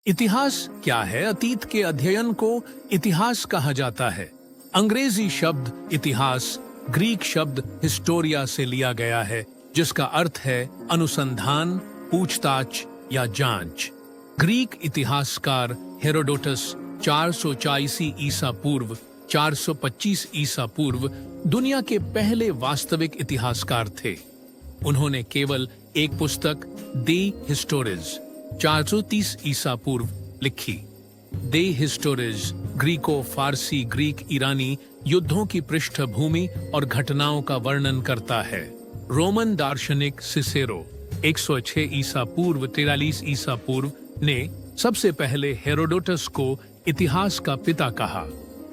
इतिहास क्या है? अतीत के अध्ययन को इतिहास कहा जाता है। अंग्रेजी शब्द इतिहास ग्रीक शब्द हिस्टोरिया से लिया गया है, जिसका अर्थ है अनुसंधान, पूछताछ या जांच। ग्रीक इतिहासकार हेरोडोटस 484 ईसा पूर्व 425 ईसा पूर्व दुनिया के पहले वास्तविक इतिहासकार थे। उन्होंने केवल एक पुस्तक दे हिस्टोरिज 430 ईसा पूर्व लिखी। दे हिस्टोरिज ग्रीको फारसी ग्रीक ईरानी युद्धों की पृष्ठभूमि और घटनाओं का वर्णन करता है। रोमन दार्शनिक सिसेरो 106 ईसा पूर्व 43 ईसा पूर्व ने सबसे पहले हेरोडोटस को इतिहास का पिता कहा।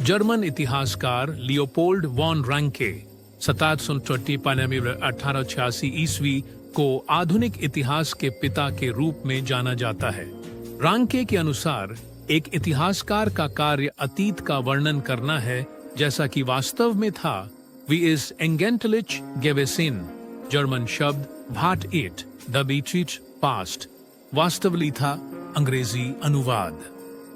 जर्मन इतिहासकार लियोपोल्ड वॉन रांके 1886 ईस्वी को आधुनिक इतिहास के पिता के रूप में जाना जाता है। रांके के अनुसार एक इतिहासकार का कार्य अतीत का वर्णन करना है जैसा कि वास्तव में था। वी इज एंगेंटलिच गेवेसिन जर्मन शब्द भाट इट द बीचिच पास्ट वास्तवली था अंग्रेजी अनुवाद।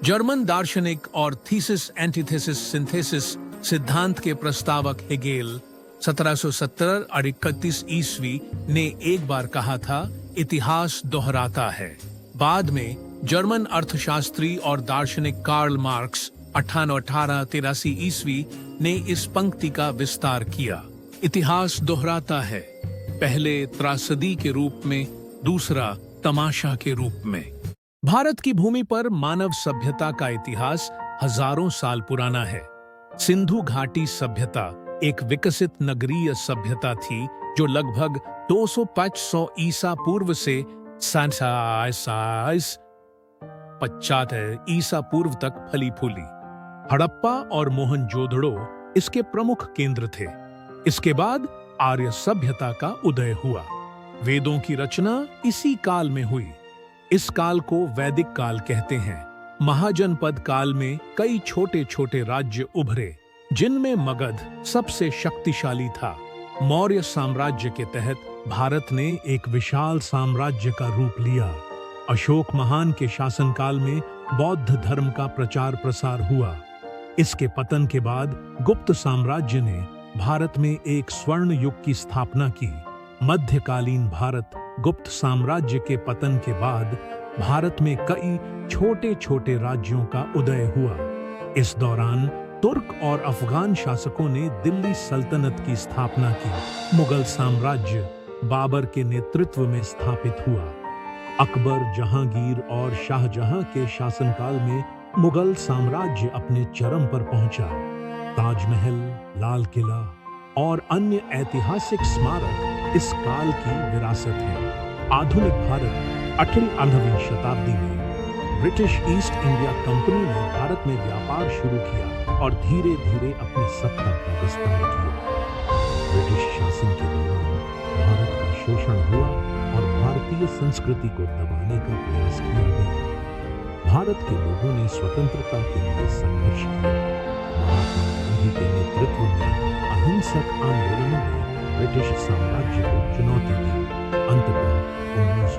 जर्मन दार्शनिक और थीसिस एंटीथेसिस सिंथेसिस सिद्धांत के प्रस्तावक हेगेल 1770 और 31 ईस्वी ने एक बार कहा था, इतिहास दोहराता है। बाद में जर्मन अर्थशास्त्री और दार्शनिक कार्ल मार्क्स 1883 ईस्वी ने इस पंक्ति का विस्तार किया। इतिहास दोहराता है, पहले त्रासदी के रूप में, दूसरा तमाशा के रूप में। भारत की भूमि पर मानव सभ्यता का इतिहास हजारों साल पुराना है। सिंधु घाटी सभ्यता एक विकसित नगरीय सभ्यता थी जो लगभग 200-500 ईसा पूर्व से 50 ईसा पूर्व तक फली फूली। हड़प्पा और मोहनजोदड़ो इसके प्रमुख केंद्र थे। इसके बाद आर्य सभ्यता का उदय हुआ। वेदों की रचना इसी काल में हुई। इस काल को वैदिक काल कहते हैं। महाजनपद काल में कई छोटे छोटे राज्य उभरे, जिनमें मगध सबसे शक्तिशाली था। मौर्य साम्राज्य के तहत भारत ने एक विशाल साम्राज्य का रूप लिया। अशोक महान के शासनकाल में बौद्ध धर्म का प्रचार प्रसार हुआ। इसके पतन के बाद गुप्त साम्राज्य ने भारत में एक स्वर्ण युग की स्थापना की। मध्यकालीन भारत गुप्त साम्राज्य के पतन के बाद भारत में कई छोटे छोटे राज्यों का उदय हुआ। इस दौरान तुर्क और अफगान शासकों ने दिल्ली सल्तनत की स्थापना की। मुगल साम्राज्य बाबर के नेतृत्व में स्थापित हुआ। अकबर, जहांगीर और शाहजहां के शासनकाल में मुगल साम्राज्य अपने चरम पर पहुंचा। ताजमहल, लाल किला और अन्य ऐतिहासिक स्मारक इस काल की विरासत है। आधुनिक भारत 18वीं शताब्दी में ब्रिटिश ईस्ट इंडिया कंपनी ने भारत में व्यापार शुरू किया और धीरे धीरे अपनी सत्ता का विस्तार किया। ब्रिटिश शासन के दौरान भारत का शोषण हुआ और भारतीय संस्कृति को दबाने का प्रयास किया गया। भारत के लोगों ने स्वतंत्रता के लिए संघर्ष किया। महात्मा गांधी के नेतृत्व में अहिंसक आंदोलनों ने ब्रिटिश साम्राज्य को चुनौती दी। अंततः 19